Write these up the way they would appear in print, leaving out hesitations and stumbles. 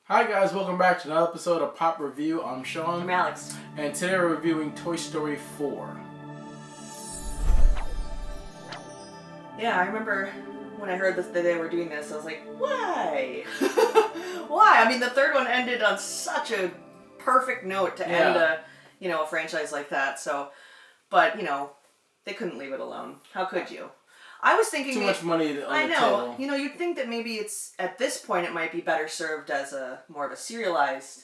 Hi guys, welcome back to another episode of Pop Review. I'm Sean. I'm Alex. And today we're reviewing Toy Story 4. Yeah, I remember when I heard that they were doing this, I was like, why? Why? I mean, the third one ended on such a perfect note to end a franchise like that. So, but, they couldn't leave it alone. How could you? I was thinking... Too much money on the table. You'd think that maybe it's, at this point, it might be better served as more of a serialized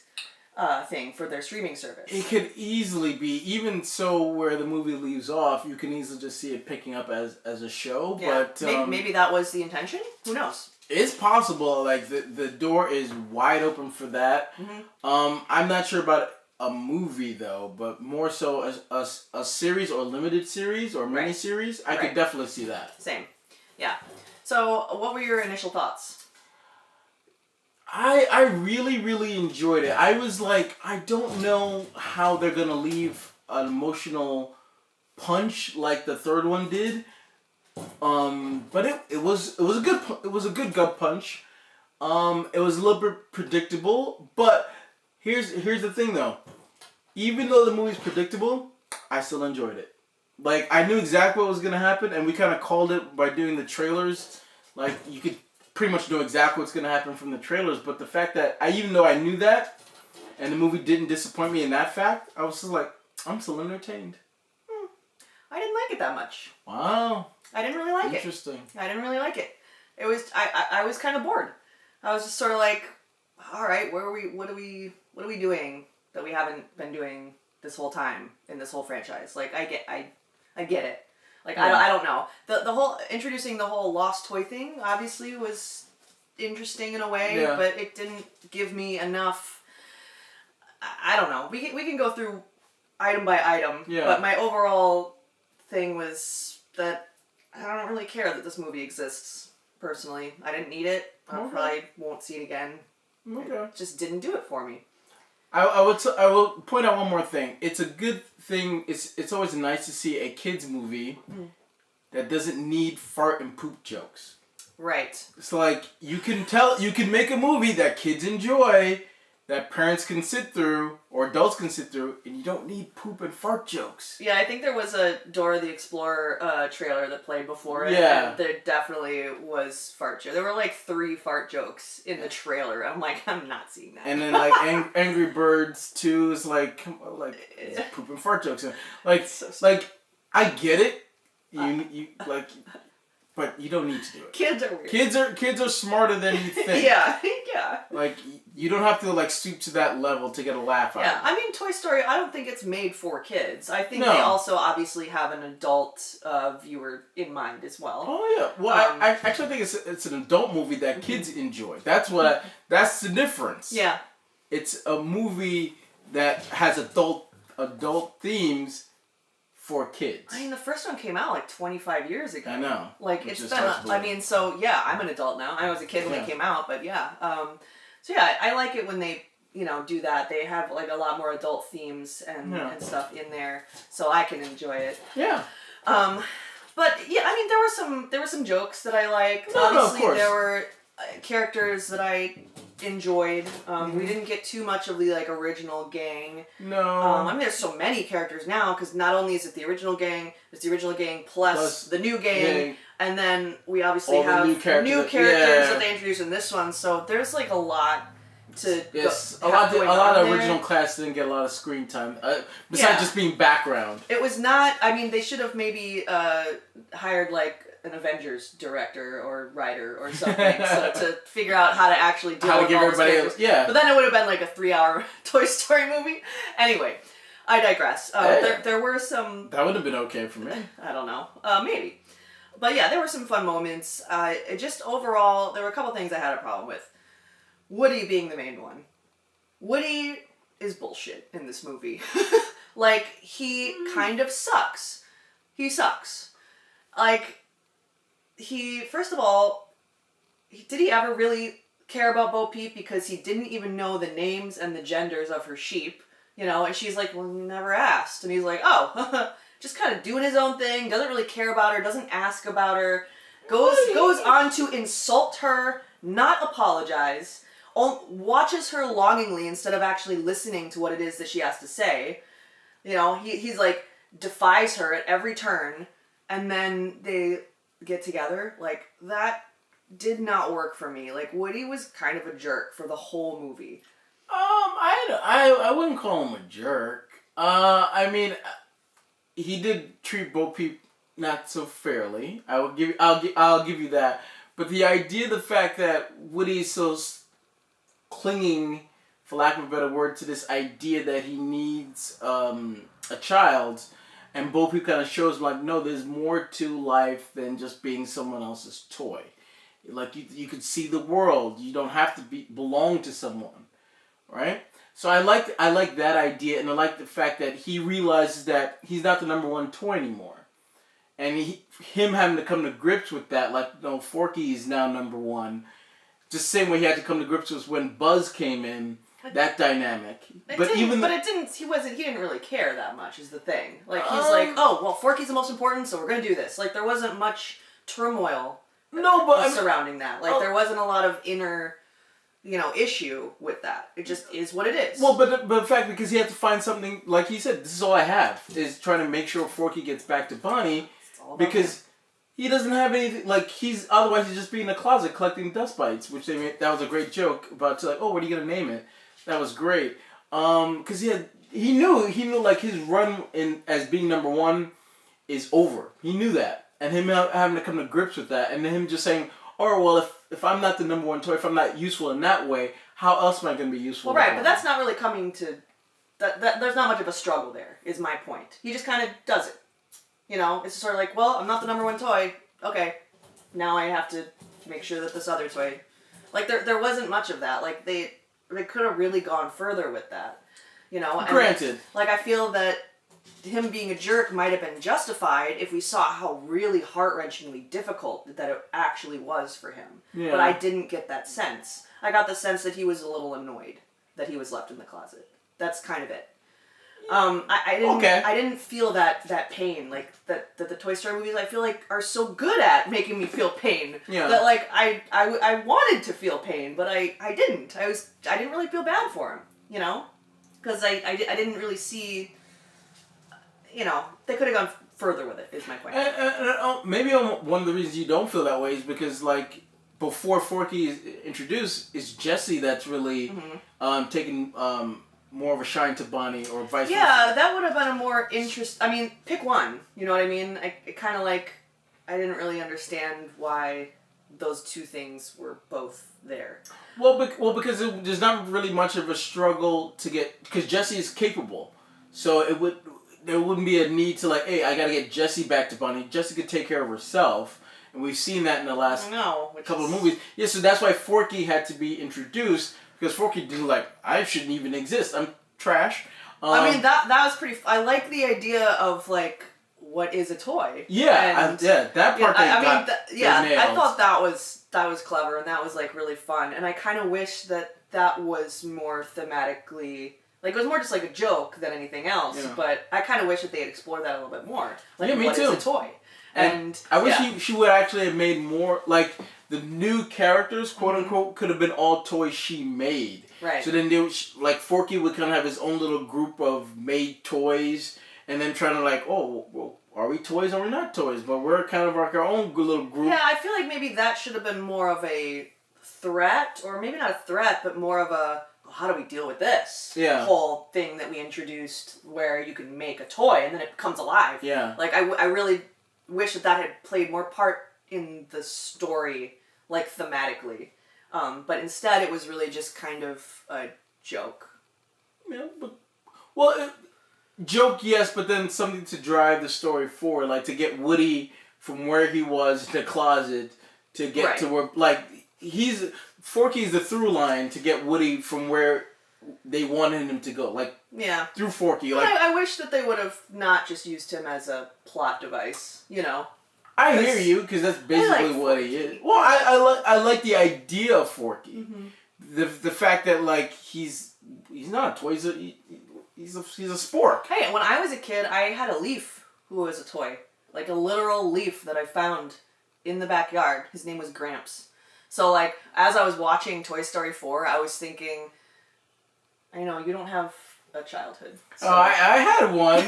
thing for their streaming service. It could easily be, even so where the movie leaves off, you can easily just see it picking up as a show. Yeah. But maybe that was the intention? Who knows? It's possible. Like, the door is wide open for that. Mm-hmm. I'm not sure about a movie, though, but more so a series or limited series or mini-series. I could definitely see that. Same. Yeah. So, what were your initial thoughts? I really, really enjoyed it. I was like, I don't know how they're going to leave an emotional punch like the third one did. But it was a good gut punch. It was a little bit predictable, but here's the thing though. Even though the movie's predictable, I still enjoyed it. Like, I knew exactly what was going to happen, and we kind of called it by doing the trailers. Like, you could pretty much know exactly what's going to happen from the trailers, but the fact that, even though I knew that, and the movie didn't disappoint me in that fact, I was just like, I'm still entertained. I didn't like it that much. Wow. I didn't really like Interesting. I didn't really like it. It was, I was kind of bored. I was just sort of like, all right, what are we doing that we haven't been doing this whole time in this whole franchise? Like, I get it. Like, yeah. I don't know. The whole, introducing the whole lost toy thing obviously was interesting in a way, but it didn't give me enough, I don't know. We can go through item by item, but my overall thing was that I don't really care that this movie exists, personally. I didn't need it. I probably won't see it again. Okay. It just didn't do it for me. I will point out one more thing. It's a good thing. It's always nice to see a kids movie that doesn't need fart and poop jokes. Right. It's like you can make a movie that kids enjoy, that parents can sit through or adults can sit through, and you don't need poop and fart jokes. Yeah, I think there was a Dora the Explorer trailer that played before it. Yeah. And there definitely was fart jokes. There were like 3 fart jokes in the trailer. I'm like, I'm not seeing that. And then like Angry Birds 2 is like, it's poop and fart jokes. Like, I get it. You like, but you don't need to do it. Kids are weird. Kids are smarter than you think. Yeah. Like, you don't have to like stoop to that level to get a laugh out of it. Yeah, I mean, Toy Story, I don't think it's made for kids. I think they also obviously have an adult viewer in mind as well. Oh yeah. Well, I actually think it's an adult movie that kids enjoy. That's the difference. Yeah. It's a movie that has adult themes for kids. I mean, the first one came out like 25 years ago. I know. Like, it's been, I'm an adult now. I was a kid when it came out, but yeah. So yeah, I like it when they, do that. They have like a lot more adult themes and stuff in there, so I can enjoy it. Yeah. But yeah, I mean, there were some jokes that I liked. Obviously, there were characters that I enjoyed. We didn't get too much of the like original gang. No. I mean, there's so many characters now because not only is it the original gang, it's the original gang plus the new gang, and then we obviously have new characters that they introduced in this one. So there's like a lot to a lot of original cast didn't get a lot of screen time besides just being background. It was not. I mean, they should have maybe hired like an Avengers director or writer or something to figure out how to actually deal with all those characters. But then it would have been like a 3-hour Toy Story movie. Anyway, I digress. There were some... That would have been okay for me. I don't know. Maybe. But yeah, there were some fun moments. Just overall, there were a couple things I had a problem with. Woody being the main one. Woody is bullshit in this movie. Like, he kind of sucks. He sucks. Like... first of all, did he ever really care about Bo Peep? Because he didn't even know the names and the genders of her sheep, and she's like, well, you never asked. And he's like, oh, just kind of doing his own thing, doesn't really care about her, doesn't ask about her, goes on to insult her, not apologize, watches her longingly instead of actually listening to what it is that she has to say. You know, he's like defies her at every turn, and then they get together. Like, that did not work for me. Like, Woody was kind of a jerk for the whole movie. I wouldn't call him a jerk. I mean, he did treat both people not so fairly. I'll give you that. But the idea, the fact that Woody's so clinging, for lack of a better word, to this idea that he needs a child, and Bo Peep kind of shows him, like, no, there's more to life than just being someone else's toy. Like, you could see the world. You don't have to belong to someone, right? So I like that idea, and I like the fact that he realizes that he's not the number one toy anymore. And him having to come to grips with that, like, no, Forky is now number one. Just the same way he had to come to grips with when Buzz came in, that dynamic. He didn't really care that much, is the thing. Like, he's like, oh, well, Forky's the most important, so we're going to do this. Like, there wasn't much turmoil surrounding that. Like, there wasn't a lot of inner, issue with that. It just is what it is. Well, but the fact, because he had to find something, like he said, this is all I have, is trying to make sure Forky gets back to Bonnie, because he doesn't have anything, like, otherwise he's just being in a closet collecting dust bites, which that was a great joke about, like, oh, what are you going to name it? That was great. Because he knew, like, his run as being number one is over. He knew that. And him having to come to grips with that, and then him just saying, oh, well, if I'm not the number one toy, if I'm not useful in that way, how else am I going to be useful? Well, right, but that's not really coming to... there's not much of a struggle there, is my point. He just kind of does it. It's sort of like, well, I'm not the number one toy. Okay, now I have to make sure that this other toy... Like, there wasn't much of that. Like, they could have really gone further with that. Granted. Like, I feel that him being a jerk might have been justified if we saw how really heart-wrenchingly difficult that it actually was for him. Yeah. But I didn't get that sense. I got the sense that he was a little annoyed that he was left in the closet. That's kind of it. I didn't feel that pain, like that the Toy Story movies, I feel like, are so good at making me feel pain. Yeah. That, like, I wanted to feel pain, but I didn't. I didn't really feel bad for him, because I didn't really see, they could have gone further with it, is my point. Maybe one of the reasons you don't feel that way is because, like, before Forky is introduced, it's Jessie that's really taking more of a shine to Bonnie, or vice versa. Yeah, that would have been a more I mean, pick one. You know what I mean? It kind of like, I didn't really understand why those two things were both there. Well, because there's not really much of a struggle to get, because Jessie is capable, so there wouldn't be a need to, like, hey, I gotta get Jessie back to Bonnie. Jessie could take care of herself, and we've seen that in the last couple of movies. Yeah, so that's why Forky had to be introduced. Because Forky did, like, I shouldn't even exist. I'm trash. I mean, that was pretty... I like the idea of, like, what is a toy? Yeah, that part I thought that was clever, and that was, like, really fun. And I kind of wish that was more thematically... Like, it was more just, like, a joke than anything else. Yeah. But I kind of wish that they had explored that a little bit more. Like, yeah, me what too. is a toy? And I wish she would actually have made more, like... The new characters, quote unquote, could have been all toys she made. Right. So then Forky would kind of have his own little group of made toys, and then trying to, like, oh, well, are we toys or are we not toys? But we're kind of like our own little group. Yeah, I feel like maybe that should have been more of a threat, or maybe not a threat, but more of a, well, how do we deal with this whole thing that we introduced, where you can make a toy and then it comes alive. Yeah. Like, I really wish that had played more part in the story, like, thematically. But instead it was really just kind of a joke. Yeah, joke, yes, but then something to drive the story forward, like to get Woody from where he was in the closet to get to where, like, Forky's the through line to get Woody from where they wanted him to go, like, through Forky. Like, I wish that they would have not just used him as a plot device, I hear you, because that's basically what he is. Well, I like the idea of Forky. Mm-hmm. The fact that, like, he's not a toy, he's a spork. Hey, when I was a kid, I had a leaf who was a toy. Like, a literal leaf that I found in the backyard. His name was Gramps. So, like, as I was watching Toy Story 4, I was thinking, I know, you don't have a childhood. So. Oh, I had one.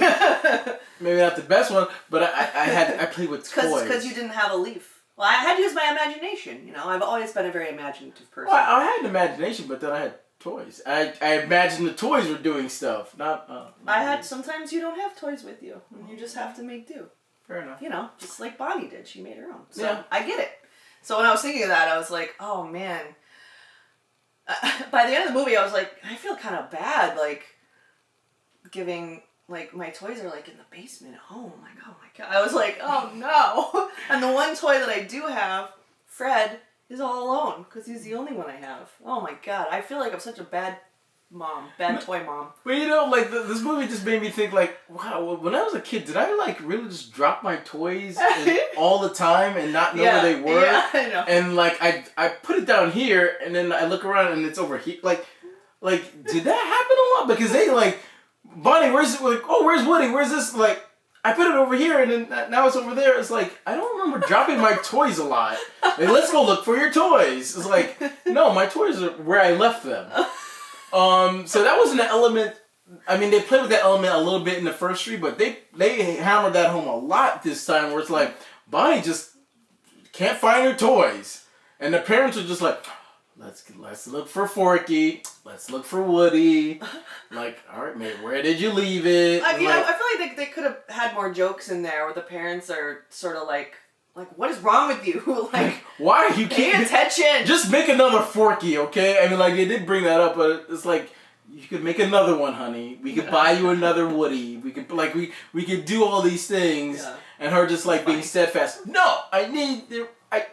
Maybe not the best one, but I played with toys. Because you didn't have a leaf. Well, I had to use my imagination, you know. I've always been a very imaginative person. Well, I had an imagination, but then I had toys. I imagined the toys were doing stuff. Sometimes you don't have toys with you. And you just have to make do. Fair enough. You know, just like Bonnie did. She made her own. So, yeah. I get it. So when I was thinking of that, I was like, oh, man. By the end of the movie, I was like, I feel kind of bad, like, giving, like, my toys are, like, in the basement at home. Like, oh, my God. I was like, oh, no. And the one toy that I do have, Fred, is all alone, because he's the only one I have. Oh, my God. I feel like I'm such a bad mom. Bad toy mom. Well, you know, like, this movie just made me think, like, wow, when I was a kid, did I, like, really just drop my toys all the time and not know where they were? Yeah, I know. And, like, I put it down here, and then I look around, and it's over here. Like, did that happen a lot? Because they, like, Bonnie, where's it? Like, oh, where's Woody? Where's this? Like, I put it over here, and then now it's over there. It's like, I don't remember dropping my toys a lot. Like, let's go look for your toys. It's like, no, my toys are where I left them. So that was an element. I mean, they played with that element a little bit in the first three, but they hammered that home a lot this time, where it's like, Bonnie just can't find her toys. And the parents are just like, let's look for Forky. Let's look for Woody. Like, all right, mate, where did you leave it? I feel like they could have had more jokes in there where the parents are sort of like, what is wrong with you? Like, why you pay can't attention? Just make another Forky, okay? I mean, like, they did bring that up, but it's like, you could make another one, honey. We could buy you another Woody. We could we could do all these things, yeah. And her just like being steadfast. No, I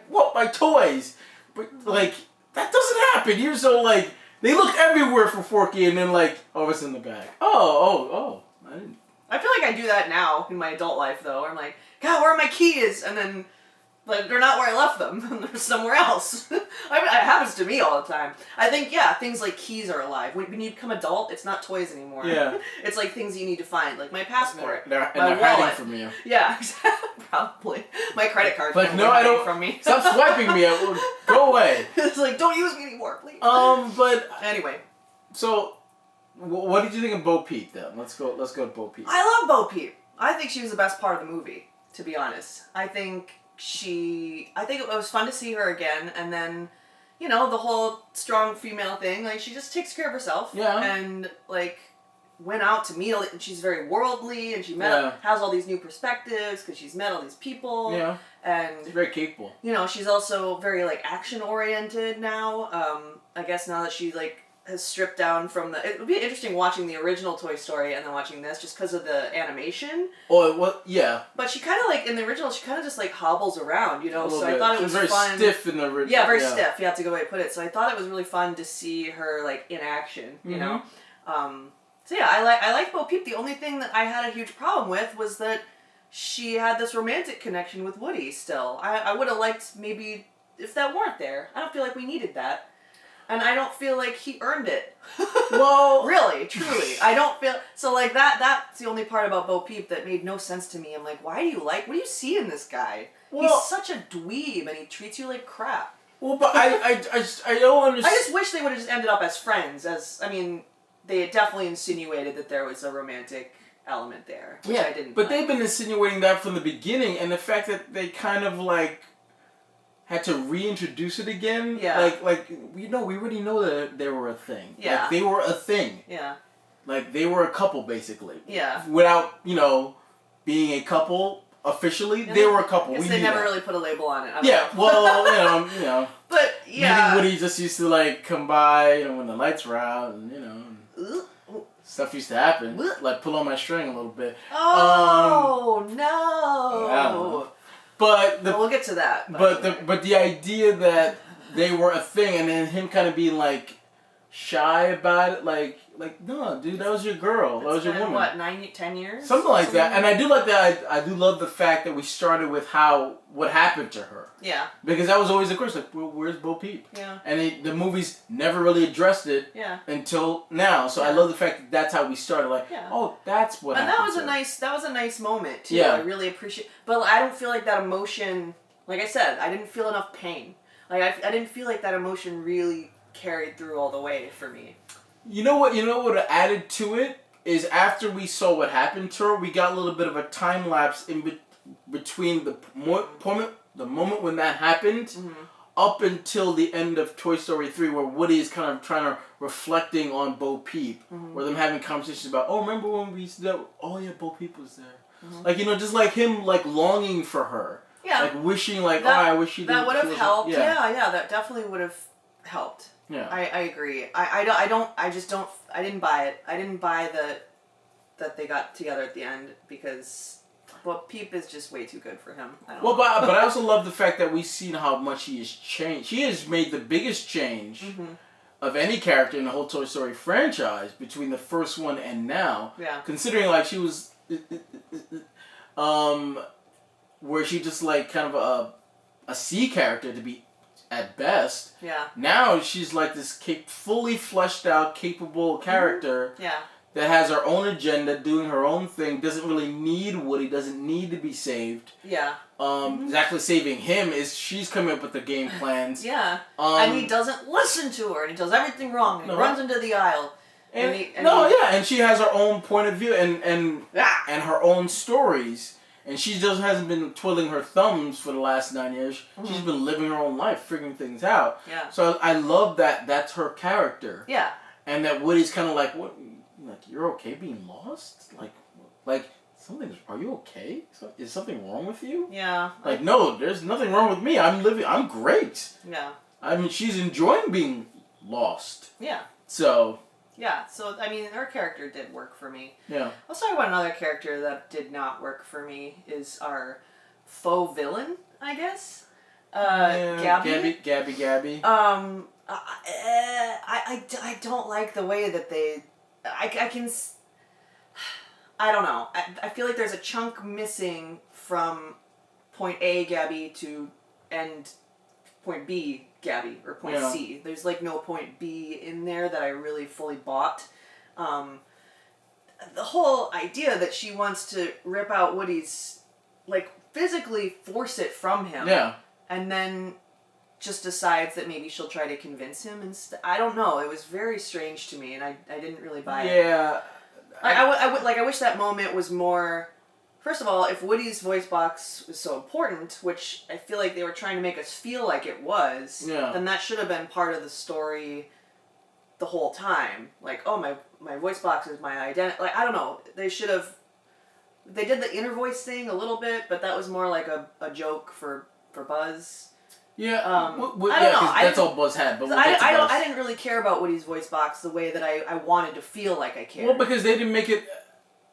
want my toys, but like that doesn't happen. You're so like they look everywhere for Forky, and then like, oh, it's in the bag. Oh, I didn't. I feel like I do that now in my adult life, though. I'm like, God, where are my keys? And then, like, they're not where I left them. They're somewhere else. It happens to me all the time. I think, yeah, things like keys are alive. When you become adult, it's not toys anymore. Yeah. It's like things you need to find, like my passport, They're my wallet. hiding from you. Yeah, probably. My credit card's like, no, I don't. From me. Stop swiping me. Go away. It's like, don't use me anymore, please. But anyway. So, what did you think of Bo Peep then? Let's go to Bo Peep. I love Bo Peep. I think she was the best part of the movie, to be honest. I think it was fun to see her again, and then, you know, the whole strong female thing, like, she just takes care of herself. Yeah. And, like, went out to meet, and she's very worldly, and she has all these new perspectives, because she's met all these people. Yeah. And she's very capable. You know, she's also very, like, action-oriented now. I guess now that she, like, has stripped down from it would be interesting watching the original Toy Story and then watching this just because of the animation. Oh, well, yeah. But she kind of like in the original, she kind of just like hobbles around, you know. So bit. I thought it was very fun. Stiff in the original. Yeah, very stiff. Yeah, that's a good way to put it. So I thought it was really fun to see her like in action, you know. So yeah, I like Bo Peep. The only thing that I had a huge problem with was that she had this romantic connection with Woody. Still, I would have liked maybe if that weren't there. I don't feel like we needed that. And I don't feel like he earned it. Well, really, truly. I don't feel... So, like, that's the only part about Bo Peep that made no sense to me. I'm like, what do you see in this guy? Well, he's such a dweeb, and he treats you like crap. Well, but I don't understand... I just wish they would have just ended up as friends, they had definitely insinuated that there was a romantic element there, which I didn't but they've been insinuating that from the beginning, and the fact that they kind of, like... had to reintroduce it again. Yeah. Like we already know that they were a thing. Yeah. Like, they were a thing. Yeah. Like, they were a couple, basically. Yeah. Without, being a couple officially, they were a couple. Guess they never really put a label on it. Well, But, yeah. Maybe Woody just used to, like, come by, when the lights were out, and, stuff used to happen. Like, pull on my string a little bit. Oh, no. I don't know. But we'll get to that. But the idea that they were a thing, and then him kind of being like shy about it, like no, dude, that was your girl, that was your woman. What, 10 years? Something like that. And I do like that. I do love the fact that we started with what happened to her. Yeah. Because that was always the question, like, where's Bo Peep? Yeah. And the movies never really addressed it. Yeah. Until now. So I love the fact that that's how we started. Like, oh, that's what happened. And that was a nice moment too. Yeah. I really appreciate. But I don't feel like that emotion. Like I said, I didn't feel enough pain. Like I didn't feel like that emotion really carried through all the way for me. You know what? You know what added to it is after we saw what happened to her, we got a little bit of a time lapse in between the moment when that happened, up until the end of Toy Story 3, where Woody is kind of trying to reflecting on Bo Peep, where them having conversations about, oh, remember when we used to do, oh yeah, Bo Peep was there, like just like him like longing for her, like wishing like that, I wish she didn't. That would have helped. Yeah, that definitely would have helped. Yeah, I agree. I didn't buy it. I didn't buy that they got together at the end because, well, Peep is just way too good for him. I don't know. But I also love the fact that we've seen how much he has changed. He has made the biggest change of any character in the whole Toy Story franchise between the first one and now. Yeah. Considering like she was, where she just like kind of a C character to be. At best. Yeah. Now she's like this fully fleshed out, capable character. Yeah. That has her own agenda, doing her own thing. Doesn't really need Woody. Doesn't need to be saved. Yeah. Exactly saving him is she's coming up with the game plans. Yeah. And he doesn't listen to her, and he does everything wrong. And he runs into the aisle. And she has her own point of view and her own stories. And she hasn't been twiddling her thumbs for the last 9 years. She's been living her own life, figuring things out. Yeah. So I love that that's her character. Yeah. And that Woody's kind of like, what? Like, you're okay being lost? Like are you okay? Is something wrong with you? Yeah. Like, no, there's nothing wrong with me. I'm great. Yeah. I mean, she's enjoying being lost. Yeah. So... Yeah, so, I mean, her character did work for me. Yeah. I'll talk about another character that did not work for me, is our faux villain, I guess. Gabby. Gabby. I don't like the way that they... I don't know. I feel like there's a chunk missing from point A, Gabby, to end point B, Gabby, or point C. There's like no point B in there that I really fully bought. The whole idea that she wants to rip out Woody's, like, physically force it from him. Yeah. And then just decides that maybe she'll try to convince him. I don't know. It was very strange to me, and I didn't really buy it. Yeah. I wish that moment was more... First of all, if Woody's voice box was so important, which I feel like they were trying to make us feel like it was, then that should have been part of the story the whole time. Like, oh, my voice box is my identity. Like, I don't know. They should have... They did the inner voice thing a little bit, but that was more like a joke for Buzz. Yeah, I don't know. That's all Buzz had. But I didn't really care about Woody's voice box the way that I wanted to feel like I cared. Well, because they didn't make it...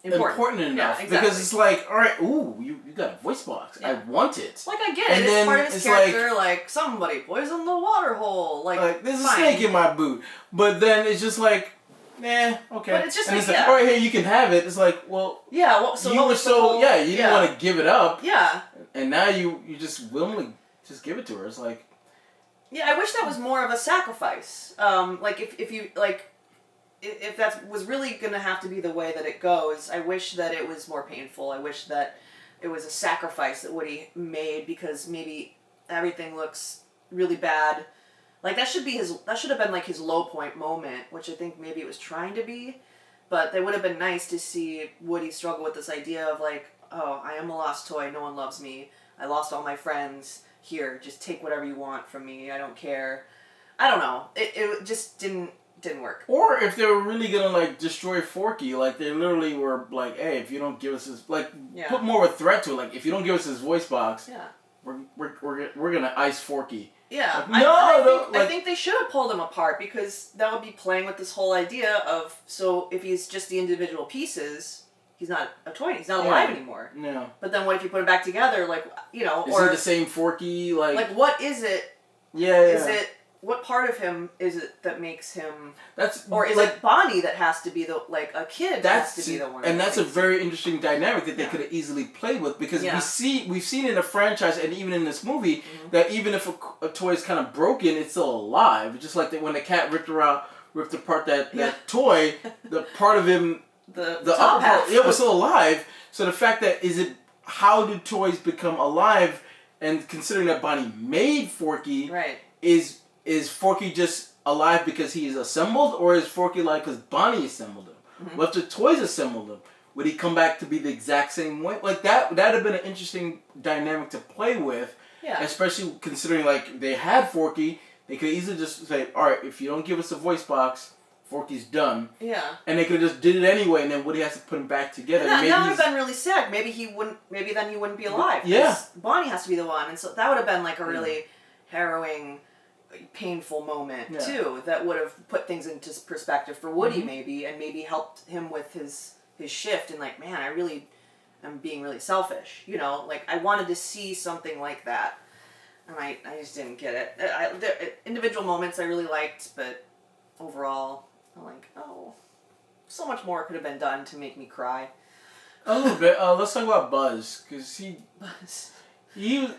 important enough. Yeah, exactly. Because it's like, alright, ooh, you got a voice box. Yeah. I want it. Like, I get it. It's part of his character, like, somebody poisoned the water hole. Like there's a snake in my boot. But then it's just like, okay. But it's just and it's like, alright, here, you can have it. It's like, well... Yeah, well, so you what were was the whole... Yeah, you didn't want to give it up. Yeah. And now you just willingly just give it to her. It's like... Yeah, I wish that was more of a sacrifice. Like, if you, like... If that was really going to have to be the way that it goes, I wish that it was more painful. I wish that it was a sacrifice that Woody made because maybe everything looks really bad. Like, that should have been like his low point moment, which I think maybe it was trying to be. But it would have been nice to see Woody struggle with this idea of like, oh, I am a lost toy, no one loves me, I lost all my friends, here, just take whatever you want from me, I don't care. I don't know. It just didn't work. Or if they were really gonna like destroy Forky, like they literally were like, hey, if you don't give us his put more of a threat to it, like if you don't give us his voice box, we're gonna ice Forky. Yeah, like, I think they should have pulled him apart because that would be playing with this whole idea of so if he's just the individual pieces, he's not a toy, he's not alive anymore. No. But then what if you put him back together, like is he the same Forky? Like what is it? Yeah. Is it? What part of him is it that makes him... Or is it Bonnie that has to be the... Like, a kid has to be the one... And that's a very interesting dynamic that they could have easily played with. Because we've seen in the franchise and even in this movie that even if a toy is kind of broken, it's still alive. Just like when the cat ripped apart that toy, the part of him... The upper part was still alive. So the fact that... How do toys become alive... And considering that Bonnie made Forky... Right. is Forky just alive because he is assembled, or is Forky alive because Bonnie assembled him? Mm-hmm. What if the toys assembled him? Would he come back to be the exact same way? Like that'd have been an interesting dynamic to play with. Yeah. Especially considering like they had Forky, they could easily just say, all right, if you don't give us a voice box, Forky's done. Yeah. And they could have just did it anyway, and then Woody has to put him back together. And that would have been really sad. Maybe he wouldn't. Maybe then he wouldn't be alive. Yeah. Bonnie has to be the one, and so that would have been like a really harrowing, painful moment too. That would have put things into perspective for Woody, maybe, and maybe helped him with his shift. And like, man, I really am being really selfish. You know, like I wanted to see something like that, and I just didn't get it. Individual moments I really liked, but overall, I'm like, oh, so much more could have been done to make me cry. A little bit. Let's talk about Buzz, because Buzz. he's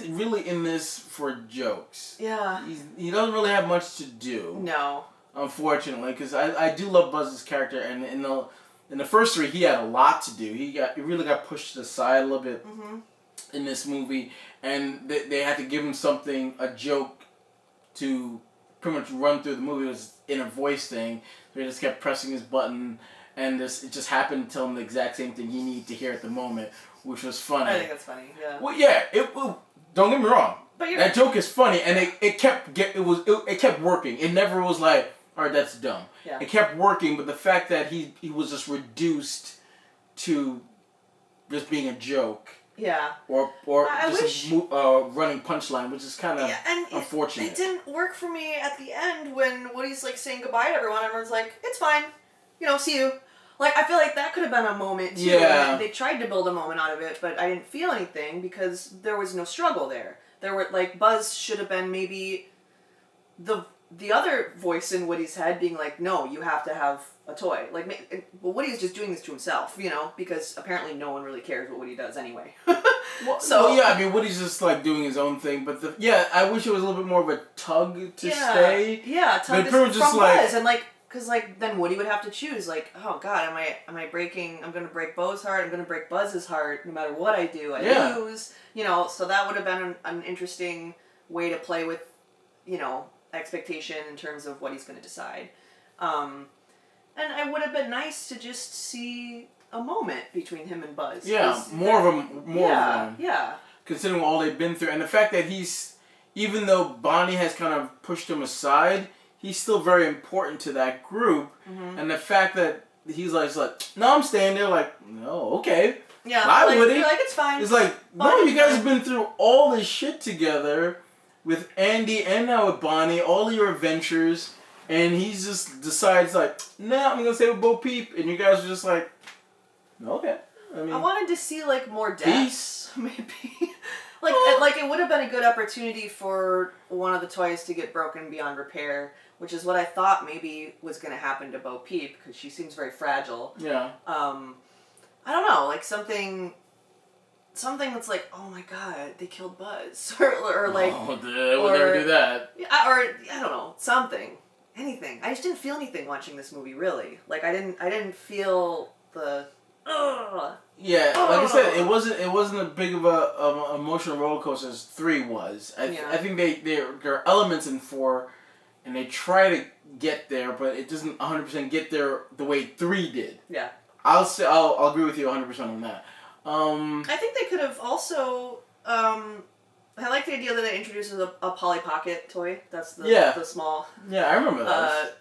really in this for jokes. Yeah. He doesn't really have much to do. No. Unfortunately, because I do love Buzz's character, and in the first three, he had a lot to do. He really got pushed aside a little bit in this movie, and they had to give him something, a joke, to pretty much run through the movie. It was in a voice thing. So he just kept pressing his button, and it just happened to tell him the exact same thing he needed to hear at the moment, which was funny. I think that's funny. Yeah. Well, yeah. Don't get me wrong. But that joke is funny, and it kept working. It never was like, all right, that's dumb. Yeah. It kept working, but the fact that he was just reduced to just being a joke. Yeah. Or just running punchline, which is kind of unfortunate. It didn't work for me at the end when Woody's like saying goodbye to everyone. Everyone's like, "It's fine, see you." Like I feel like that could have been a moment too. Yeah. They tried to build a moment out of it, but I didn't feel anything because there was no struggle there. There were like Buzz should have been maybe the other voice in Woody's head being like, "No, you have to have a toy." Like, well, Woody's just doing this to himself, because apparently no one really cares what Woody does anyway. Woody's just like doing his own thing, but I wish it was a little bit more of a tug to stay. Yeah, tug from Buzz, and because then Woody would have to choose, like, oh God, am I breaking? I'm gonna break Bo's heart. I'm gonna break Buzz's heart. No matter what I do, I lose. So that would have been an interesting way to play with, expectation in terms of what he's going to decide. And it would have been nice to just see a moment between him and Buzz. Yeah, more of one. Yeah. Considering all they've been through, and the fact that even though Bonnie has kind of pushed him aside, he's still very important to that group. Mm-hmm. And the fact that he's like, no, I'm staying there. Like, no, okay. Yeah. Why would he? You're like, it's fine. It's like, no, you guys have been through all this shit together with Andy and now with Bonnie, all of your adventures, and he just decides like, nah, I'm gonna stay with Bo Peep, and you guys are just like, okay. I wanted to see like more depth, peace. Maybe. like it would have been a good opportunity for one of the toys to get broken beyond repair, which is what I thought maybe was gonna happen to Bo Peep because she seems very fragile. Yeah. I don't know, like something that's like, oh my God, they killed Buzz, or like, they would never do that. Or I don't know, anything. I just didn't feel anything watching this movie, really. Like I didn't feel the. Yeah, like I said, it wasn't a big of a emotional roller coaster as 3 was. I think there are elements in 4, and they try to get there, but it doesn't 100% get there the way 3 did. Yeah. I'll agree with you 100% on that. I think they could have also. I like the idea that it introduces a Polly Pocket toy. That's the small. Yeah, I remember that.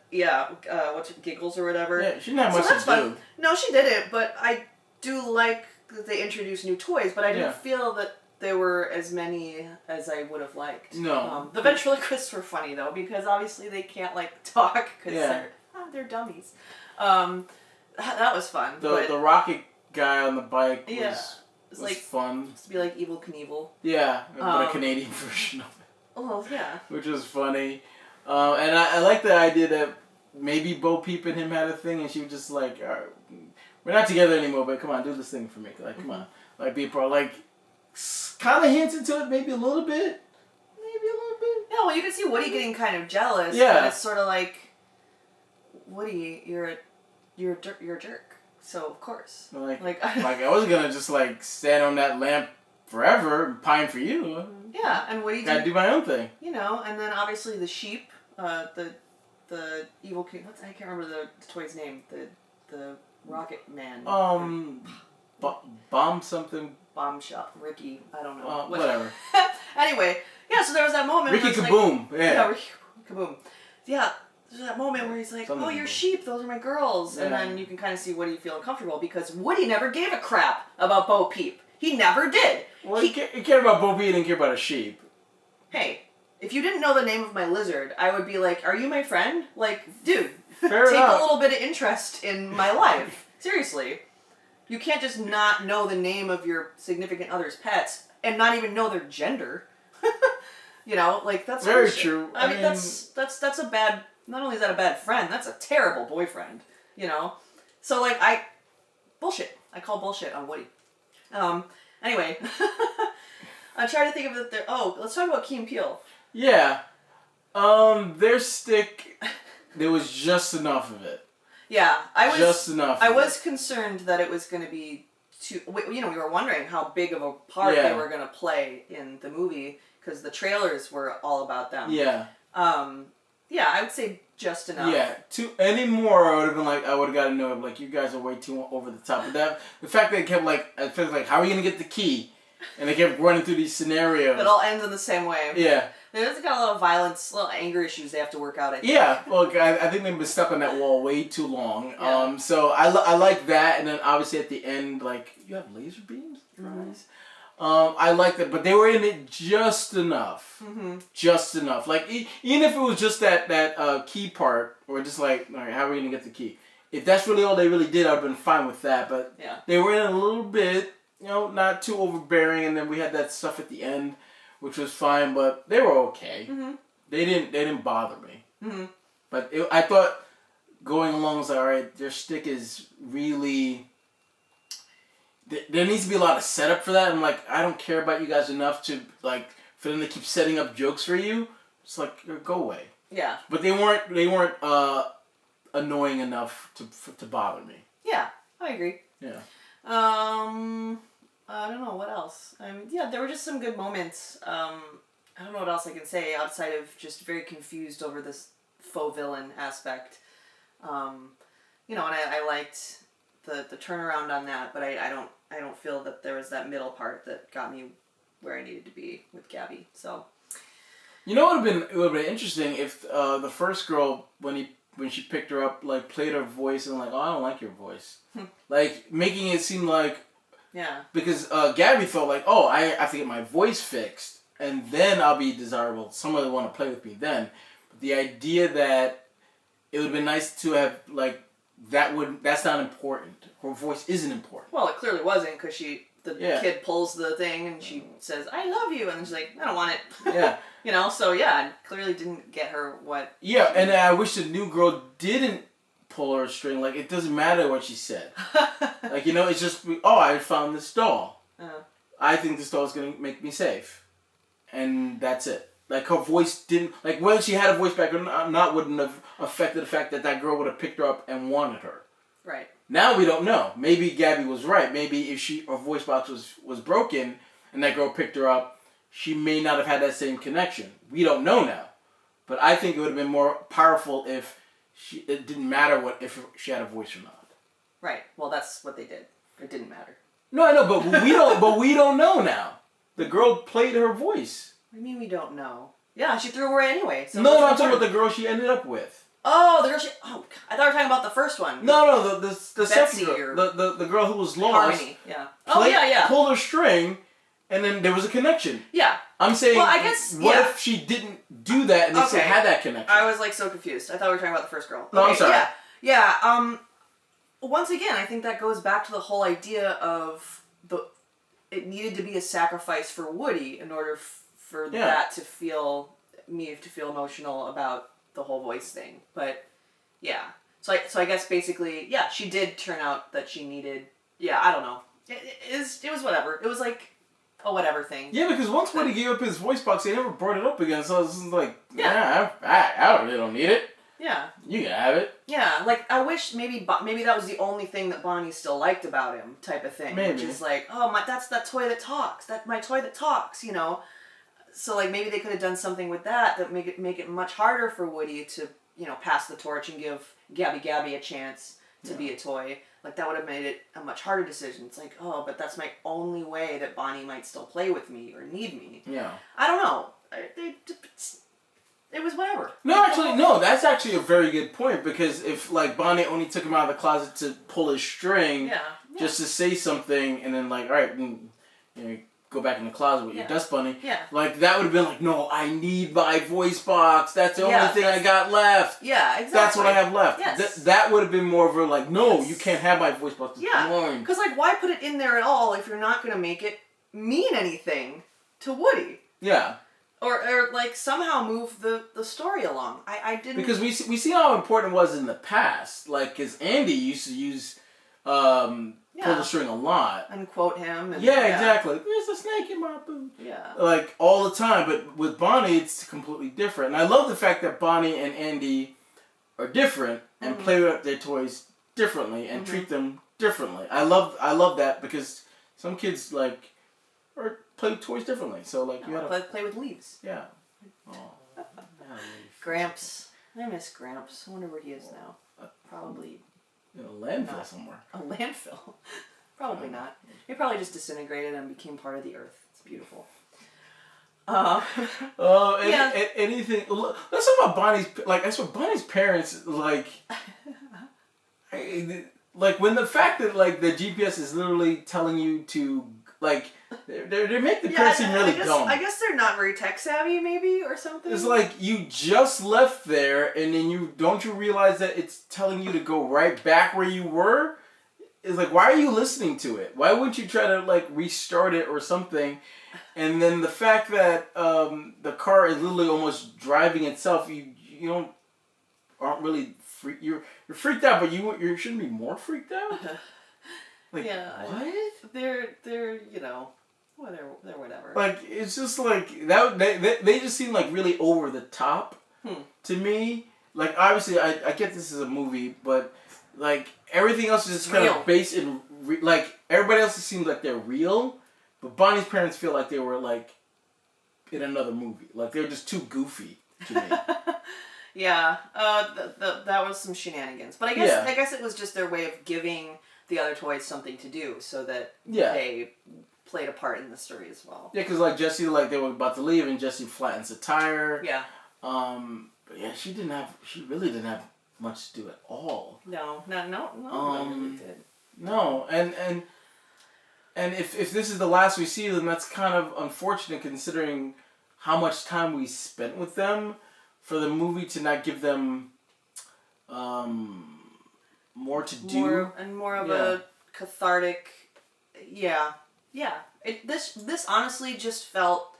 What's it, Giggles or whatever. Yeah, she didn't have much to do. No, she didn't. But I do like that they introduced new toys. But I didn't feel that there were as many as I would have liked. No. The ventriloquists were funny though because obviously they can't talk because they're dummies. That was fun. The rocket guy on the bike was like fun. Supposed to be like Evel Knievel. Yeah, but a Canadian version of it. Oh yeah. Which was funny, and I like the idea that maybe Bo Peep and him had a thing, and she was just like, all right, we're not together anymore, but come on, do this thing for me. Like, come on, like be a pro. Like, kind of hints into it, maybe a little bit. Yeah, well, you can see Woody getting kind of jealous. Yeah. But it's sort of like, Woody, you're a jerk. So of course, I wasn't gonna just stand on that lamp forever, pine for you. Yeah, and Woody Gotta do my own thing. You know, and then obviously the sheep, the evil king. I can't remember the toy's name. The Rocket Man. Bomb something. Bombshell. Ricky. I don't know. Whatever. Anyway, yeah. So there was that moment. Ricky Kaboom. Like, yeah. Ricky Kaboom. Yeah. There's that moment where he's like, Something "Oh, you're sheep. Those are my girls," and then you can kind of see Woody feel uncomfortable because Woody never gave a crap about Bo Peep. He never did. Well, he cared about Bo Peep. He didn't care about a sheep. Hey, if you didn't know the name of my lizard, I would be like, "Are you my friend?" Like, dude, Fair take enough. a little bit of interest in my life. Seriously. You can't just not know the name of your significant other's pets and not even know their gender. You know, like that's very bullshit. true. I mean, that's a bad. Not only is that a bad friend, that's a terrible boyfriend. You know, so like bullshit. I call bullshit on Woody. Anyway, I'm trying to think of it. Let's talk about Key and Peele. Yeah, their stick. There was just enough of it. Yeah, I was just enough. I was concerned that it was going to be too. You know, we were wondering how big of a part they were going to play in the movie because the trailers were all about them. Yeah. Yeah, I would say just enough. Yeah, any more, I would have been like, I would have got to know, like, you guys are way too over the top. But the fact that they kept I felt like, how are you gonna get the key? And they kept running through these scenarios. It all ends in the same way. Yeah. There's got a lot of violence, a lot of anger issues they have to work out. I think. Yeah, well, I think they've been stuck on that wall way too long. Yeah. So I like that, and then obviously at the end, like, you have laser beams in your eyes. I like that, but they were in it just enough. Mm-hmm. Just enough. Like, even if it was just that key part, or just like, all right, how are we going to get the key? If that's really all they really did, I'd have been fine with that. But they were in it a little bit, you know, not too overbearing, and then we had that stuff at the end, which was fine, but they were okay. Mm-hmm. They didn't bother me. Mm-hmm. But I thought going along was like, all right, their stick is really... There needs to be a lot of setup for that. I'm like, I don't care about you guys enough to, like, for them to keep setting up jokes for you. It's like, go away. Yeah. But they weren't annoying enough to bother me. Yeah, I agree. Yeah. I don't know what else. I mean, yeah, there were just some good moments. I don't know what else I can say outside of just very confused over this faux villain aspect. You know, and I liked the turnaround on that, but I don't feel that there was that middle part that got me where I needed to be with Gabby. So, you know, it would have been interesting if the first girl when she picked her up, like, played her voice and like, oh, I don't like your voice, like making it seem like because Gabby thought like, oh, I have to get my voice fixed and then I'll be desirable. Someone will want to play with me then. But the idea that it would have been nice to have like. That's not important. Her voice isn't important. Well, it clearly wasn't because the kid pulls the thing and she says, "I love you," and then she's like, "I don't want it." Yeah. You know, so yeah, clearly didn't get her what. Yeah, and I wish the new girl didn't pull her string. Like, it doesn't matter what she said. Like, you know, it's just, oh, I found this doll. I think this doll is gonna make me safe, and that's it. Like, her voice didn't... Like, whether she had a voice back or not wouldn't have affected the fact that girl would have picked her up and wanted her. Right. Now we don't know. Maybe Gabby was right. Maybe if her voice box was broken and that girl picked her up, she may not have had that same connection. We don't know now. But I think it would have been more powerful if it didn't matter if she had a voice or not. Right. Well, that's what they did. It didn't matter. No, I know, but we don't. But we don't know now. The girl played her voice. What do you mean we don't know? Yeah, she threw away anyway. So no, I'm talking about the girl she ended up with. Oh, the girl she... Oh, I thought we were talking about the first one. No, the second girl. Or... The girl who was lost. Harmony, yeah. Pulled her string, and then there was a connection. Yeah. I'm saying, well, I guess, what if she didn't do that and they still had that connection? I was, like, so confused. I thought we were talking about the first girl. No, I'm sorry. Yeah, once again, I think that goes back to the whole idea of it needed to be a sacrifice for Woody in order for that to feel emotional about the whole voice thing. But yeah, so I guess basically, yeah, she did turn out that she needed. Yeah, I don't know. It was whatever. It was like a whatever thing. Yeah, because once Woody gave up his voice box, they never brought it up again. So it's like, I really don't need it. Yeah. You can have it. Yeah, like, I wish maybe that was the only thing that Bonnie still liked about him, type of thing. Maybe. Which is like, oh, that's that toy that talks. That's my toy that talks, you know? So, like, maybe they could have done something with that make it much harder for Woody to, you know, pass the torch and give Gabby a chance to be a toy. Like, that would have made it a much harder decision. It's like, oh, but that's my only way that Bonnie might still play with me or need me. Yeah. I don't know. It was whatever. No, actually, no. That's actually a very good point, because if, like, Bonnie only took him out of the closet to pull his string, just to say something, and then, like, all right, you know, go back in the closet with your dust bunny. Yeah. Like, that would have been like, no, I need my voice box. That's the only thing I got left. Yeah, exactly. That's what I have left. Yes. That would have been more of a, like, no, you can't have my voice box. Yeah. Because, like, why put it in there at all if you're not going to make it mean anything to Woody? Yeah. Or like, somehow move the story along. I didn't... Because we see how important it was in the past. Like, because Andy used to use... pull the string a lot. And quote him. And, exactly. There's a snake in my boot. Yeah. Like, all the time. But with Bonnie, it's completely different. And I love the fact that Bonnie and Andy are different and play with their toys differently and treat them differently. I love that, because some kids, like, play with toys differently. So, like, you gotta... Play with leaves. Yeah. Oh. Gramps. I miss Gramps. I wonder where he is now. Probably... in a landfill somewhere. A landfill? Probably not. He probably just disintegrated and became part of the earth. It's beautiful. Anything. Let's talk about Bonnie's. Like, that's what Bonnie's parents like. Like, when the fact that, like, the GPS is literally telling you to, like, they make the parents seem really dumb. I guess they're not very tech savvy, maybe, or something. It's like, you just left there, and then you realize that it's telling you to go right back where you were? It's like, why are you listening to it? Why wouldn't you try to, like, restart it or something? And then the fact that the car is literally almost driving itself, you aren't really freaked. You're freaked out, but you shouldn't be more freaked out. Like, what? They're you know, they're whatever. Like, it's just like that. They just seem like really over the top to me. Like, obviously, I get this is a movie, but, like, everything else is just kind of based in like, everybody else seems like they're real, but Bonnie's parents feel like they were, like, in another movie. Like, they're just too goofy to me. Yeah. That was some shenanigans, but I guess it was just their way of giving the other toys something to do, so that they played a part in the story as well. Yeah, because, like, Jessie, like, they were about to leave, and Jessie flattens a tire. Yeah. But yeah, she really didn't have much to do at all. No, really did. No, and if this is the last we see them, that's kind of unfortunate, considering how much time we spent with them, for the movie to not give them more to do. More of a cathartic. Yeah. This honestly just felt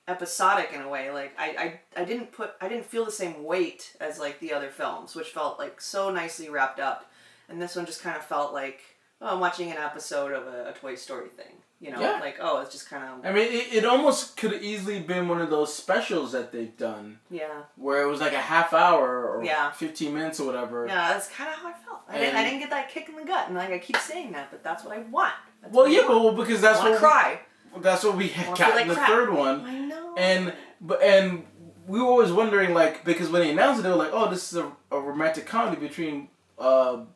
episodic in a way. Like, I didn't feel the same weight as, like, the other films, which felt, like, so nicely wrapped up, and this one just kind of felt like, oh, I'm watching an episode of a Toy Story thing. You know, like, oh, it's just kind of... I mean, it almost could have easily been one of those specials that they've done. Yeah. Where it was like a half hour or 15 minutes or whatever. Yeah, that's kind of how I felt. I didn't get that kick in the gut, and, like, I keep saying that, but that's what I want. Because that's what... cry. That's what we got in the third one. I know. And we were always wondering, like, because when they announced it, they were like, oh, this is a romantic comedy between Bo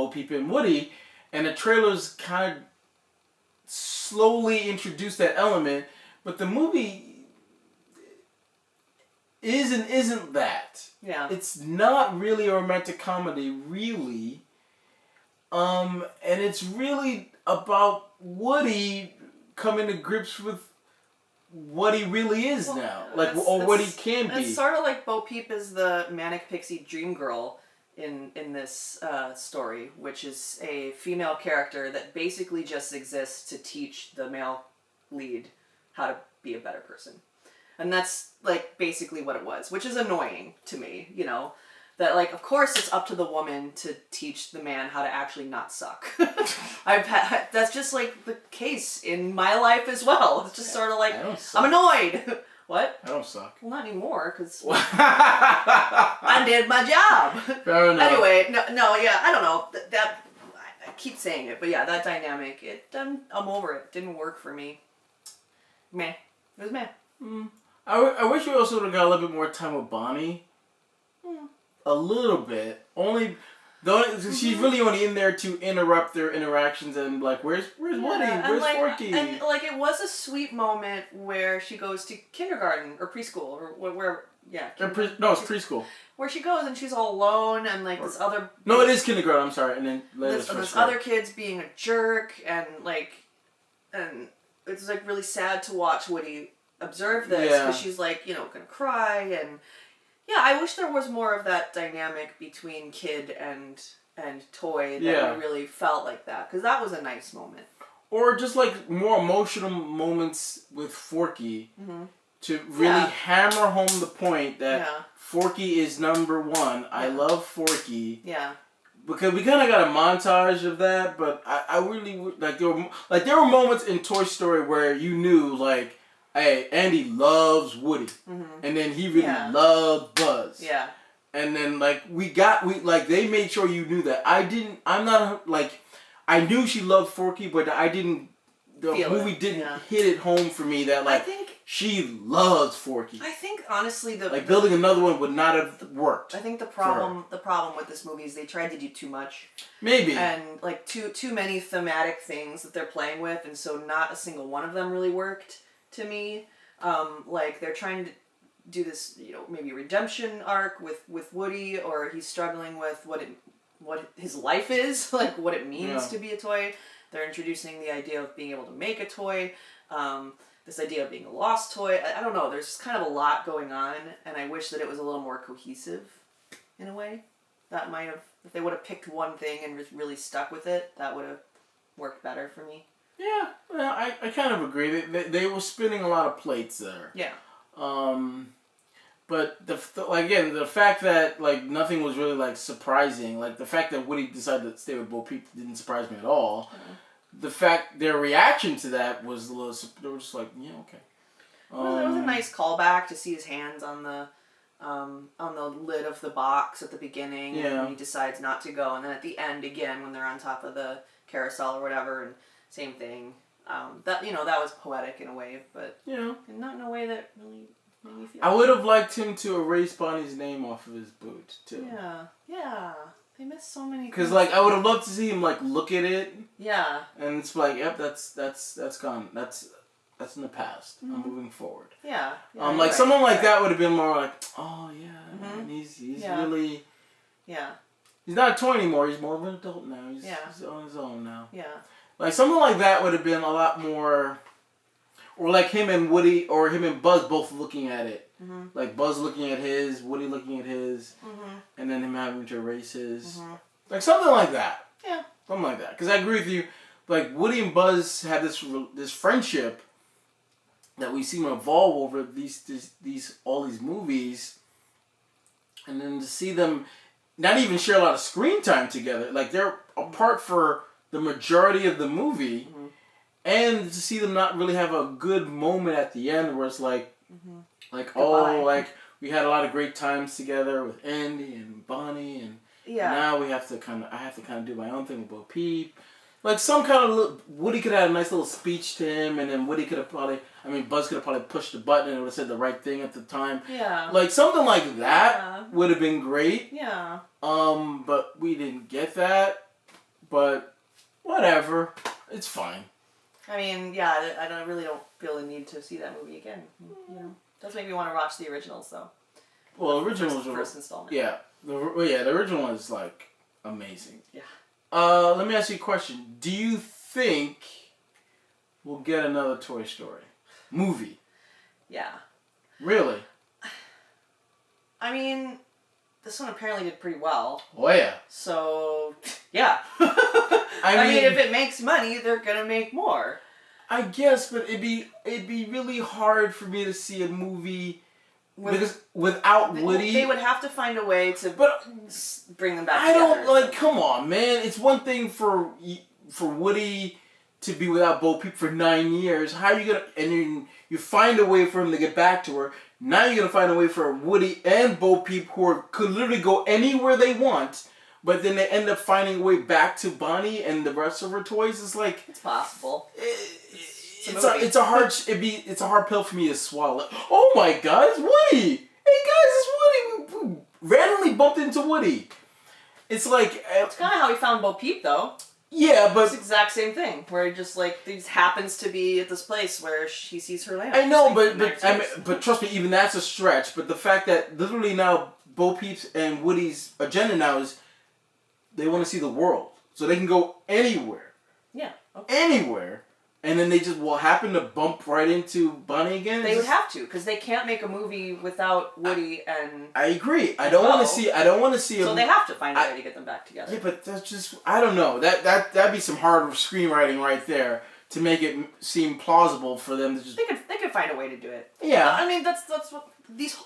Peep and Woody, and the trailers kind of slowly introduced that element, but the movie is and isn't that. Yeah. It's not really a romantic comedy, really. And it's really about Woody coming to grips with what he really is now. Like, or what he can be. It's sort of like Bo Peep is the manic pixie dream girl in this story, which is a female character that basically just exists to teach the male lead how to be a better person. And that's, like, basically what it was, which is annoying to me, you know? That, like, of course it's up to the woman to teach the man how to actually not suck. That's just, like, the case in my life as well. It's just sort of like, I'm annoyed. What? I don't suck. Well, not anymore, because I did my job. Fair enough. Anyway, yeah, I don't know. I keep saying it, but yeah, that dynamic, I'm over it. It didn't work for me. Meh. It was meh. I wish we also would have got a little bit more time with Bonnie. A little bit. Only... She's really only in there to interrupt their interactions and like, where's Woody? Where's Forky? And like, it was a sweet moment where she goes to kindergarten or preschool or where, yeah. No, it's preschool. Where she goes and she's all alone and like this other. No, it is kindergarten. I'm sorry, and then later this other kid's being a jerk and it's like really sad to watch Woody observe this because she's like gonna cry and. Yeah, I wish there was more of that dynamic between kid and toy that we really felt like that. Because that was a nice moment. Or just like more emotional moments with Forky to really hammer home the point that Forky is number one. I love Forky. Yeah. Because we kind of got a montage of that, but I really like there were moments in Toy Story where you knew like. Hey, Andy loves Woody, and then he really loved Buzz. Yeah, and then like they made sure you knew that. I knew she loved Forky, but I didn't. The movie didn't hit it home for me that like she loves Forky. I think honestly building another one would not have worked. I think the problem with this movie is they tried to do too much. Maybe. And like too many thematic things that they're playing with, and so not a single one of them really worked. To me, like they're trying to do this, maybe redemption arc with Woody, or he's struggling with what his life is, like what it means to be a toy. They're introducing the idea of being able to make a toy, this idea of being a lost toy. I don't know. There's just kind of a lot going on, and I wish that it was a little more cohesive, in a way. That might have, if they would have picked one thing and really stuck with it, that would have worked better for me. Yeah, I kind of agree. They were spinning a lot of plates there. Yeah. But the fact that like nothing was really like surprising, like the fact that Woody decided to stay with Bo Peep didn't surprise me at all. Mm-hmm. The fact their reaction to that was a little. They were just like, yeah, okay. Well, it was a nice callback to see his hands on the lid of the box at the beginning, and he decides not to go, and then at the end again when they're on top of the carousel or whatever and. Same thing. That was poetic in a way, but not in a way that really made me feel. I would have liked him to erase Bonnie's name off of his boot too. Yeah. They missed so many. Because like I would have loved to see him like look at it. Yeah. And it's like, yep, that's gone. That's in the past. Mm-hmm. I'm moving forward. Yeah. Like someone like that would have been more like, oh yeah, and he's really. Yeah. He's not a toy anymore. He's more of an adult now. He's on his own now. Yeah. Like, something like that would have been a lot more... Or like him and Woody, or him and Buzz both looking at it. Mm-hmm. Like, Buzz looking at his, Woody looking at his, and then him having to erase his. Mm-hmm. Like, something like that. Yeah. Something like that. Because I agree with you. Like, Woody and Buzz had this friendship that we see them evolve over all these movies. And then to see them not even share a lot of screen time together. Like, they're apart for... the majority of the movie, and to see them not really have a good moment at the end where it's like, we had a lot of great times together with Andy and Bonnie, and now I have to kind of do my own thing with Bo Peep. Like some kind of Woody could have had a nice little speech to him, and then Buzz could have probably pushed the button and it would have said the right thing at the time. Yeah. Like something like that would have been great. Yeah. But we didn't get that. But whatever, it's fine. I mean, yeah, I really don't feel the need to see that movie again. It does make me want to watch the originals, though. Well, the original was first installment. Yeah, the original one is like amazing. Yeah. Let me ask you a question. Do you think we'll get another Toy Story movie? Yeah. Really? I mean, this one apparently did pretty well. Oh yeah. So yeah. I mean, if it makes money, they're gonna make more. I guess, but it'd be really hard for me to see a movie because without Woody, they would have to find a way to bring them back. I don't like. Come on, man! It's one thing for Woody to be without Bo Peep for 9 years. How are you gonna? And you find a way for him to get back to her. Now you're gonna find a way for Woody and Bo Peep, could literally go anywhere they want, but then they end up finding a way back to Bonnie and the rest of her toys. It's like it's possible. It's a hard pill for me to swallow. Oh my God, it's Woody! Hey guys, it's Woody. We randomly bumped into Woody. It's like it's kind of how he found Bo Peep, though. Yeah, but it's the exact same thing where he just happens to be at this place where he sees her lamp. I know, but trust me, even that's a stretch. But the fact that literally now Bo Peep's and Woody's agenda now is they want to see the world, so they can go anywhere. Yeah. Okay. Anywhere. And then they just will happen to bump right into Bonnie again. They would have to, because they can't make a movie without Woody and. I agree. I don't want to see. So they have to find a way to get them back together. Yeah, but that's just. I don't know. That'd be some hard screenwriting right there to make it seem plausible for them to just. They could find a way to do it. Yeah. I mean that's what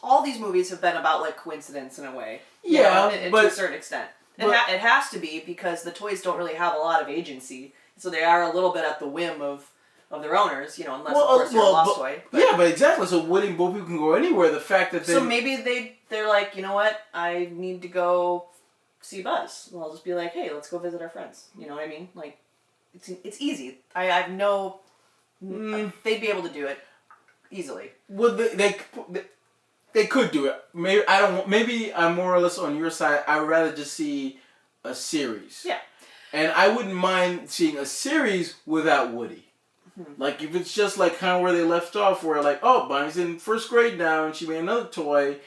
all these movies have been about, like coincidence in a way. Yeah, but to a certain extent, it has to be, because the toys don't really have a lot of agency. So they are a little bit at the whim of their owners, unless of course you're a lost toy. But, yeah, but exactly. So Woody and Bo Peep can go anywhere. The fact that so maybe they're like, you know what? I need to go see Buzz. Well, I'll just be like, hey, let's go visit our friends. You know what I mean? Like, it's easy. I have no. They'd be able to do it easily. Well, they could do it. Maybe I don't. Maybe I'm more or less on your side. I would rather just see a series. Yeah. And I wouldn't mind seeing a series without Woody. Mm-hmm. Like, if it's just like kind of where they left off, where like, oh, Bonnie's in first grade now, and she made another toy,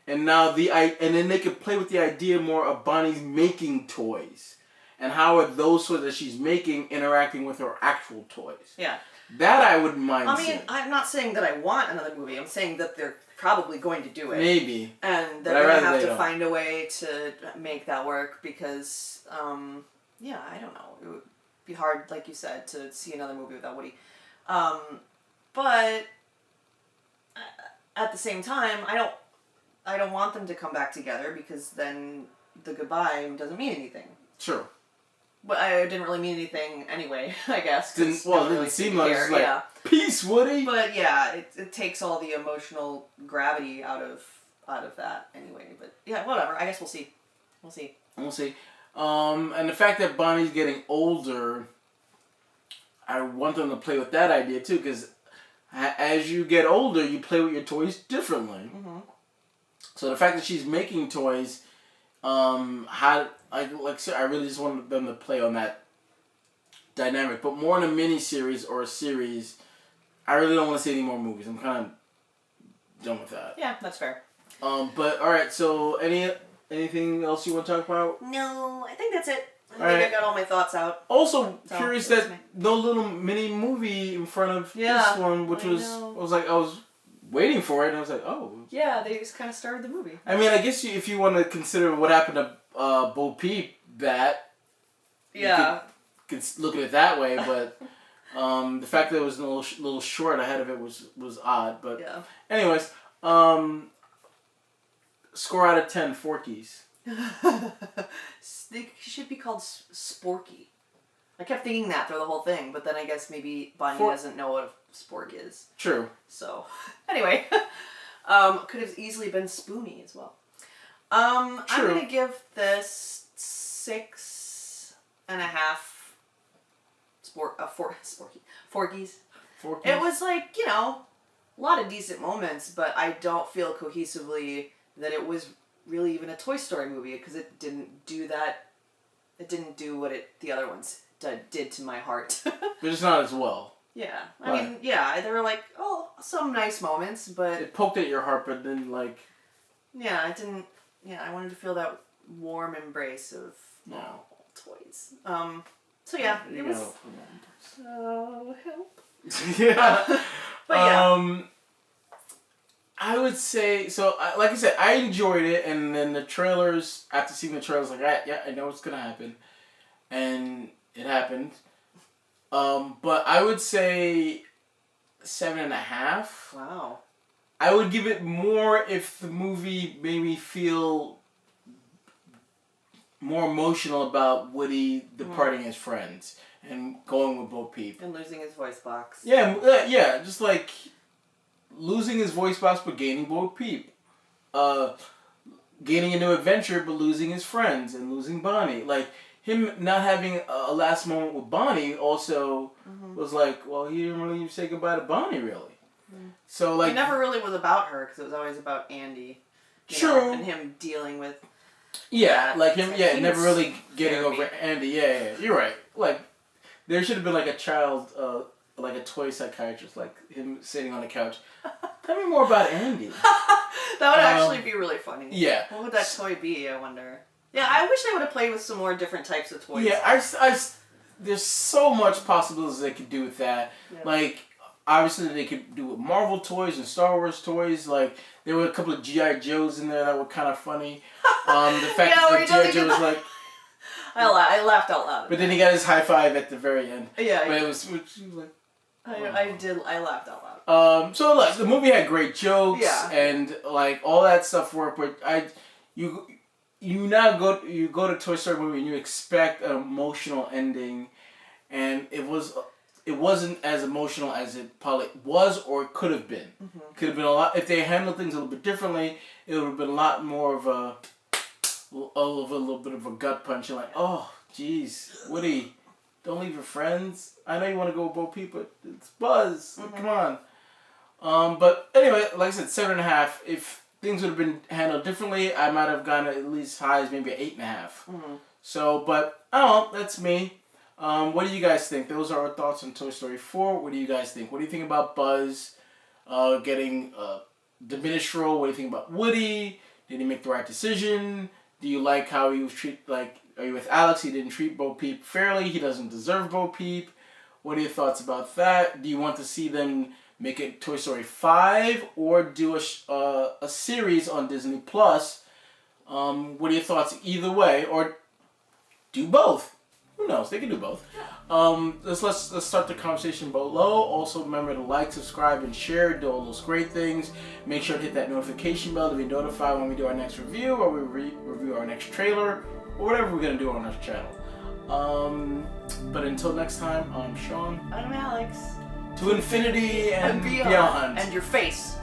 and now and then they could play with the idea more of Bonnie's making toys, and how are those toys that she's making interacting with her actual toys. Yeah. That I wouldn't mind. I mean, I'm not saying that I want another movie. I'm saying that they're probably going to do it. Maybe. And they're going to have to find a way to make that work, because. Yeah, I don't know. It would be hard, like you said, to see another movie without Woody. But at the same time, I don't want them to come back together, because then the goodbye doesn't mean anything. Sure. But I didn't really mean anything anyway, I guess. It didn't seem like it was like, peace, Woody! But yeah, it takes all the emotional gravity out of that anyway. But yeah, whatever. I guess we'll see. We'll see. And the fact that Bonnie's getting older, I want them to play with that idea too, because as you get older, you play with your toys differently. Mm-hmm. So the fact that she's making toys, I really just want them to play on that dynamic, but more in a mini-series or a series. I really don't want to see any more movies. I'm kind of done with that. Yeah, that's fair. But alright, so anything else you want to talk about? No, I think that's it. I got all my thoughts out. Also, curious that no little mini movie in front of this one, which I was waiting for it, and I was like, oh. Yeah, they just kind of started the movie. I mean, I guess if you want to consider what happened to Bo Peep, you could look at it that way, but the fact that it was a little short ahead of it was odd. But anyways, score out of 10, Forkies. They should be called Sporky. I kept thinking that through the whole thing, but then I guess maybe Bonnie doesn't know what a spork is. True. So, anyway. Could have easily been Spoony as well. I'm going to give this 6.5 Forkies. It was like, a lot of decent moments, but I don't feel cohesively that it was really even a Toy Story movie, because it didn't do that. It didn't do what the other ones did to my heart. But it's not as well. Yeah. I mean, there were like, some nice moments, but... It poked at your heart, but then like... Yeah, it didn't... Yeah, I wanted to feel that warm embrace of toys. So yeah, it was... So, help. Yeah. But yeah. I would say, so like I said, I enjoyed it, and then the trailers, after seeing the trailers, like, I know what's going to happen. And it happened. But I would say 7.5. Wow. I would give it more if the movie made me feel more emotional about Woody departing his friends and going with Bo Peep. And losing his voice box. Yeah, just like losing his voice box but gaining Bo Peep. Gaining a new adventure but losing his friends and losing Bonnie. Like, him not having a last moment with Bonnie also was like, well, he didn't really say goodbye to Bonnie, really. So, like... It never really was about her, because it was always about Andy. True. And him dealing with... Yeah, like him, never really getting therapy. over Andy. Yeah, you're right. Like, there should have been like a child, like a toy psychiatrist, like him sitting on the couch. Tell me more about Andy. That would actually be really funny. Yeah. What would that toy be, I wonder? Yeah, I wish they would have played with some more different types of toys. Yeah, there's so much possibilities they could do with that. Yeah. Like, obviously they could do with Marvel toys and Star Wars toys. Like, there were a couple of G.I. Joes in there that were kind of funny. The fact that the G.I. Joe was like... I laughed out loud. But then he got his high five at the very end. Yeah. But it was like... I laughed out loud. So look, the movie had great jokes and like all that stuff worked, but you go to Toy Story movie and you expect an emotional ending, and it wasn't as emotional as it probably was or could have been. Could have been a lot if they handled things a little bit differently. It would have been a lot more of a little bit of a gut punch. You're like, oh, jeez, Woody, don't leave your friends. I know you want to go with Bo Peep, but it's Buzz. Come on. But anyway, like I said, 7.5. If things would have been handled differently, I might have gone at least high as maybe 8.5. So, but I don't know. That's me. What do you guys think? Those are our thoughts on Toy Story 4. What do you guys think? What do you think about Buzz getting a diminished role? What do you think about Woody? Did he make the right decision? Do you like how he was treated? Like, are you with Alex? He didn't treat Bo Peep fairly. He doesn't deserve Bo Peep. What are your thoughts about that? Do you want to see them make it Toy Story 5 or do a series on Disney Plus? What are your thoughts either way? Or do both? Who knows? They can do both. Let's start the conversation below. Also, remember to like, subscribe, and share. Do all those great things. Make sure to hit that notification bell to be notified when we do our next review or we review our next trailer or whatever we're going to do on our channel. But until next time, I'm Sean. I'm Alex. To infinity and beyond. And your face.